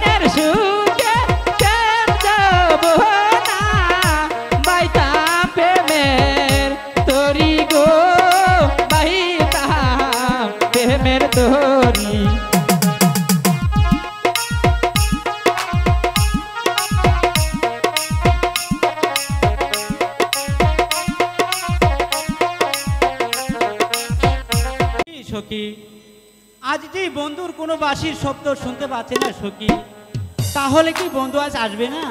মনের সুখে কেন যাব না বাইতাম প্রেমের তরি গো বাইতাম প্রেমের তরি সখী আজ যে বন্ধুর কোনো বাঁশির শব্দ শুনতে পাচ্ছে না সখী, তাহলে কি বন্ধু আজ আসবে না?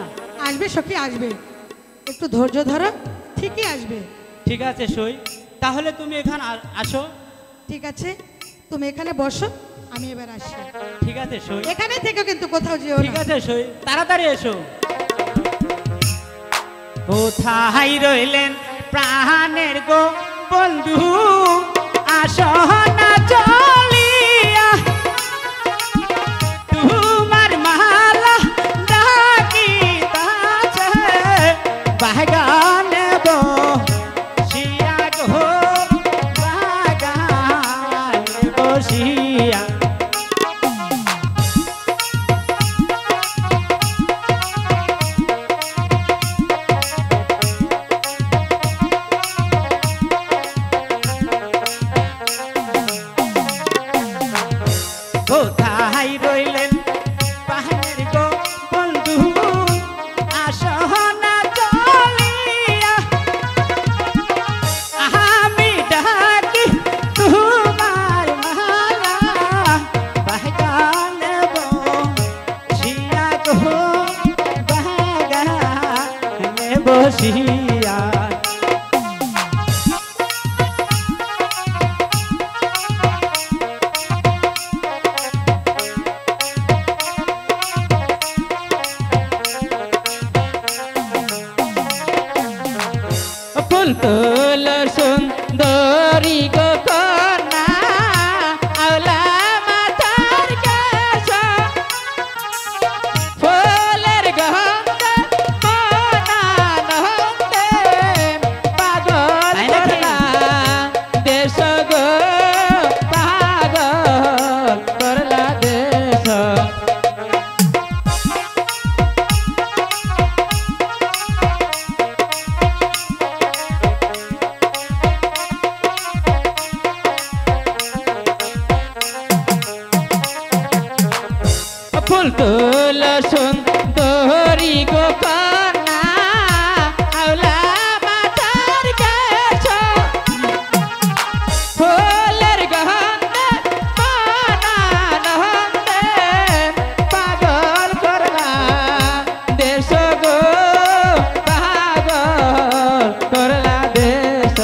আসবে সখী আসবে, একটু ধৈর্য ধরো, ঠিকই আসবে। ঠিক আছে সই, তাহলে তুমি এখানে আসো। ঠিক আছে, তুমি এখানে বসো, আমি এবার আসি। ঠিক আছে সই, এখানে থেকে কিন্তু কোথাও যেও ঠিক না। আছে সই, তাড়াতাড়ি এসো। কোথায় রইলেন প্রাণের গো বন্ধু, আসো না চলিয়া, তোমার মালা ডাকিতাছে বাগানে বসিয়া গো, বাগানে বসিয়া। কোথায় রইলেন পাহাড়ের গো বন্ধু, আসো না চলিয়া, আমি ডাকি তোমার মালা বাগানে বসিয়া গো, বাগানে বসিয়া। ফুল তোল সুন্দরী গো কন্যা আওলা মাথার কেশ, ফুলের গন্ধ মনানন্দে পাগল করলা দেশ গো, পাগল করলা দেশ। ফুল তোল সুন্দরী গো কন্যা আওলা মাথার কেশ, ফুলের গন্ধে মনানন্দে পাগল করলা দেশ গো, পাগল করলা দেশ।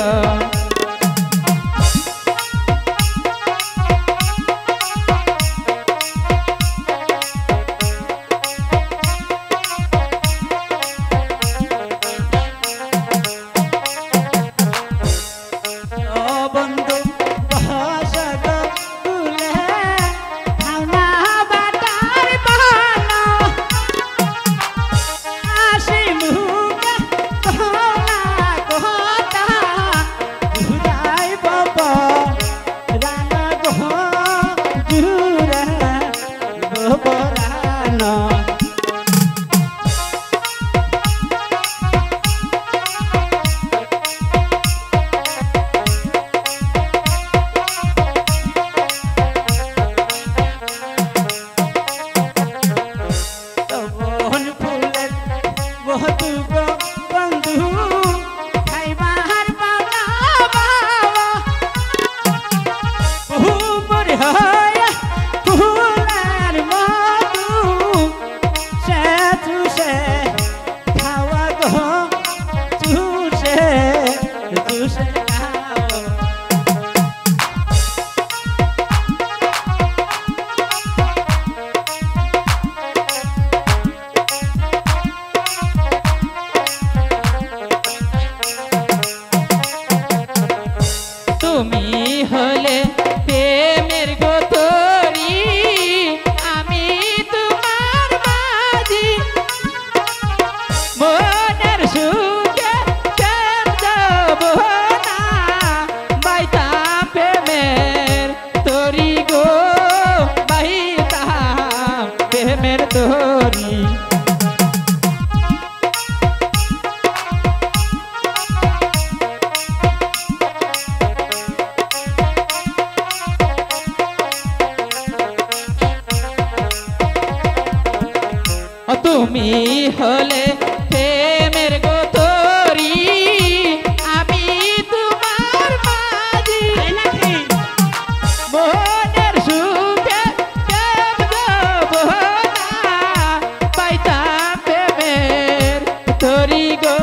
বন্ধু বস গো তুলে খাওনা বাটার বানো, আসি মুখে কোনা কথা ঘুরাই বব রান গো, জুরে বরান। বন ফুলের বধু গো বন্ধু, খাইবার পাওনা বাবা, উপর হইয়া ফুলের মধু তোরি তুমি হলে প্রেমের গোতরি আমি তোমার মাঝি মনের সুখে প্রেম দেব না পাইতাম প্রেমের তোরি গো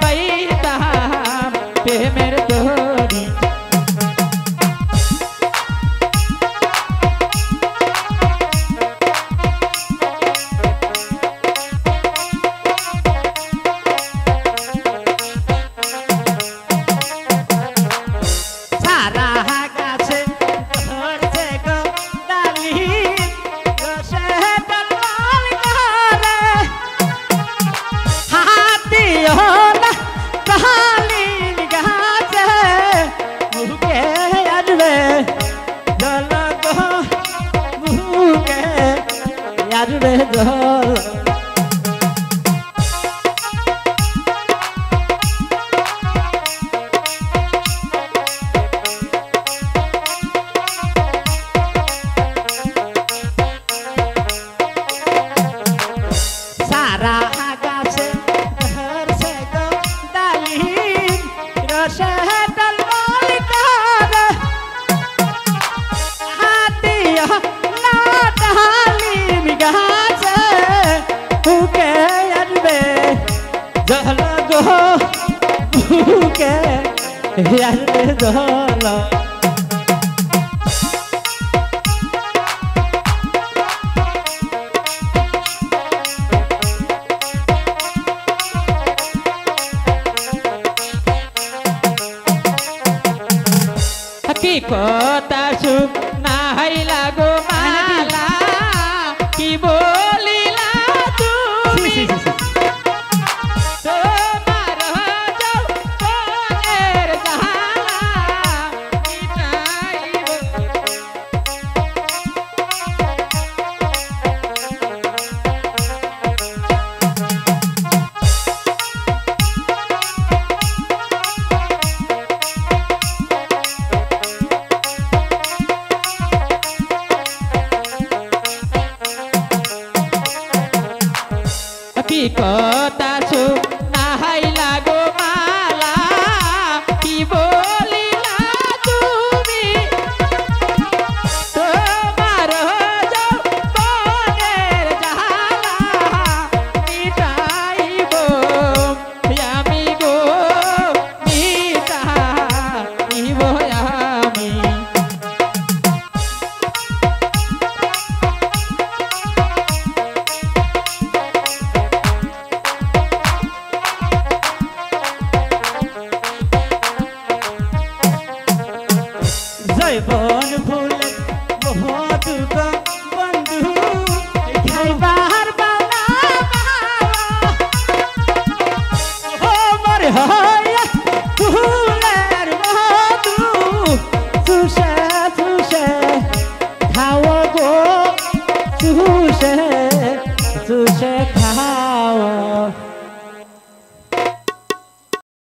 পাইতাম প্রেমের তোরি কি কথা সুখ নাই লাগো মালা কি বলিলা তুমি তোমার যৌবনের জ্বালা মিটাইব কি কথা সুখ নাই লাগো মালা কি বলিলা তুমি তোমার যৌবনের জ্বালা মিটাইব আমি গো মিটাইব আমি জৈবন ফুল